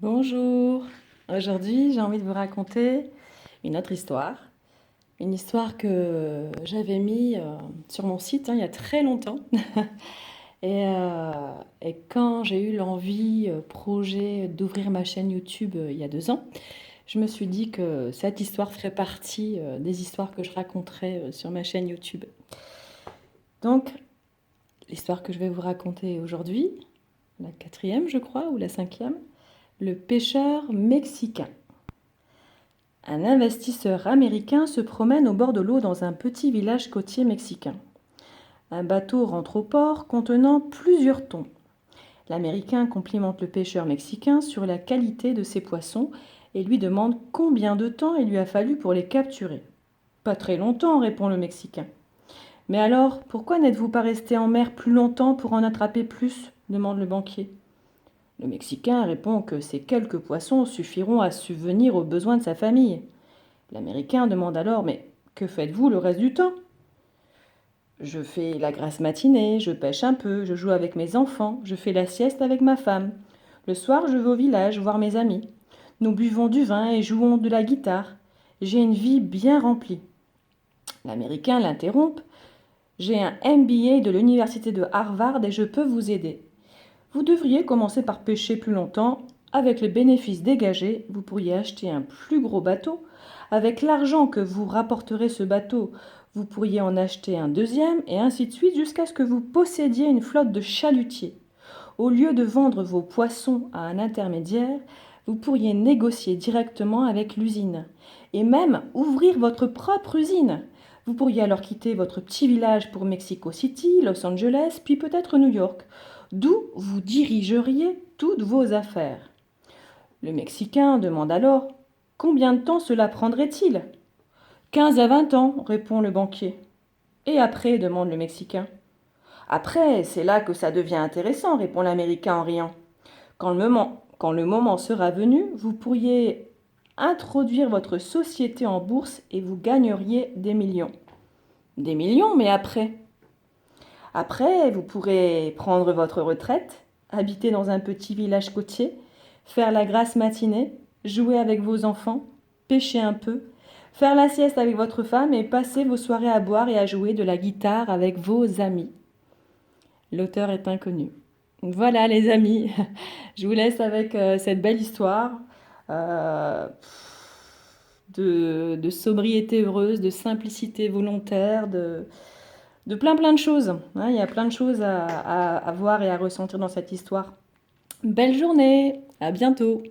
Bonjour, aujourd'hui j'ai envie de vous raconter une autre histoire, une histoire que j'avais mis sur mon site il y a très longtemps. Et, euh, et quand j'ai eu l'envie, projet d'ouvrir ma chaîne YouTube il y a 2 ans, je me suis dit que cette histoire ferait partie des histoires que je raconterais sur ma chaîne YouTube. Donc l'histoire que je vais vous raconter aujourd'hui, la quatrième je crois, ou la cinquième, le pêcheur mexicain. Un investisseur américain se promène au bord de l'eau dans un petit village côtier mexicain. Un bateau rentre au port contenant plusieurs thons. L'Américain complimente le pêcheur mexicain sur la qualité de ses poissons et lui demande combien de temps il lui a fallu pour les capturer. Pas très longtemps, répond le Mexicain. Mais alors, pourquoi n'êtes-vous pas resté en mer plus longtemps pour en attraper plus demande le banquier. Le Mexicain répond que ces quelques poissons suffiront à subvenir aux besoins de sa famille. L'Américain demande alors: mais que faites-vous le reste du temps? Je fais la grasse matinée, je pêche un peu, je joue avec mes enfants, je fais la sieste avec ma femme. Le soir, je vais au village voir mes amis. Nous buvons du vin et jouons de la guitare. J'ai une vie bien remplie. L'Américain l'interrompt: j'ai un MBA de l'université de Harvard et je peux vous aider. Vous devriez commencer par pêcher plus longtemps. Avec les bénéfices dégagés, vous pourriez acheter un plus gros bateau. Avec l'argent que vous rapporterez ce bateau, vous pourriez en acheter un deuxième, et ainsi de suite jusqu'à ce que vous possédiez une flotte de chalutiers. Au lieu de vendre vos poissons à un intermédiaire, vous pourriez négocier directement avec l'usine et même ouvrir votre propre usine. Vous pourriez alors quitter votre petit village pour Mexico City, Los Angeles, puis peut-être New York, d'où vous dirigeriez toutes vos affaires. Le Mexicain demande alors: combien de temps cela prendrait-il? 15 à 20 ans, répond le banquier. Et après, demande le Mexicain. Après, c'est là que ça devient intéressant, répond l'Américain en riant. Quand le moment sera venu, vous pourriez introduire votre société en bourse et vous gagneriez des millions. Des millions, mais après? Après, vous pourrez prendre votre retraite, habiter dans un petit village côtier, faire la grasse matinée, jouer avec vos enfants, pêcher un peu, faire la sieste avec votre femme et passer vos soirées à boire et à jouer de la guitare avec vos amis. L'auteur est inconnu. Voilà les amis, je vous laisse avec cette belle histoire euh, de sobriété heureuse, de simplicité volontaire, de plein de choses. Il y a plein de choses à voir et à ressentir dans cette histoire. Belle journée, à bientôt.